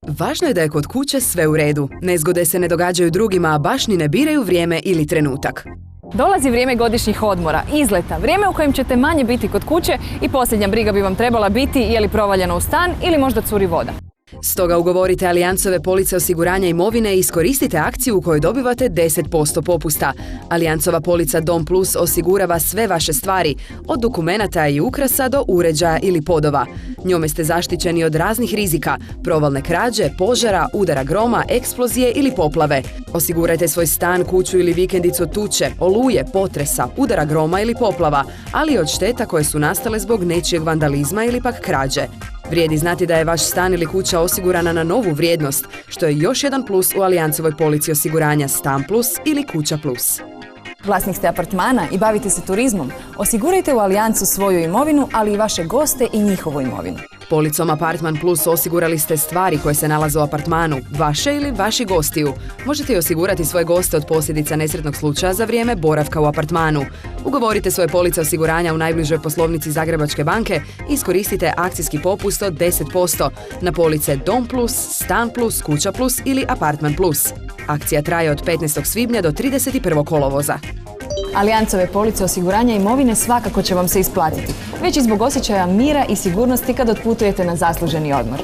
Važno je da je kod kuće sve u redu. Nezgode se ne događaju drugima, a baš ni ne biraju vrijeme ili trenutak. Dolazi vrijeme godišnjih odmora, izleta, vrijeme u kojem ćete manje biti kod kuće i posljednja briga bi vam trebala biti je li provaljeno u stan ili možda curi voda. Stoga ugovorite Allianzove police osiguranja imovine i iskoristite akciju u kojoj dobivate 10% popusta. Allianzova polica Dom Plus osigurava sve vaše stvari, od dokumenata i ukrasa do uređaja ili podova. Njome ste zaštićeni od raznih rizika, provalne krađe, požara, udara groma, eksplozije ili poplave. Osigurajte svoj stan, kuću ili vikendicu od tuče, oluje, potresa, udara groma ili poplava, ali i od šteta koje su nastale zbog nečijeg vandalizma ili pak krađe. Vrijedi znati da je vaš stan ili kuća osigurana na novu vrijednost, što je još jedan plus u Allianzovoj polici osiguranja Stan Plus ili Kuća Plus. Vlasnik ste apartmana i bavite se turizmom, osigurajte u Allianzu svoju imovinu, ali i vaše goste i njihovu imovinu. Policom Apartman Plus osigurali ste stvari koje se nalaze u apartmanu, vaše ili vaši gostiju. Možete i osigurati svoje goste od posljedica nesretnog slučaja za vrijeme boravka u apartmanu. Ugovorite svoje police osiguranja u najbližoj poslovnici Zagrebačke banke i iskoristite akcijski popust od 10% na police Dom Plus, Stan Plus, Kuća Plus ili Apartman Plus. Akcija traje od 15. svibnja do 31. kolovoza. Allianzove police osiguranja imovine svakako će vam se isplatiti, već i zbog osjećaja mira i sigurnosti kad otputujete na zasluženi odmor.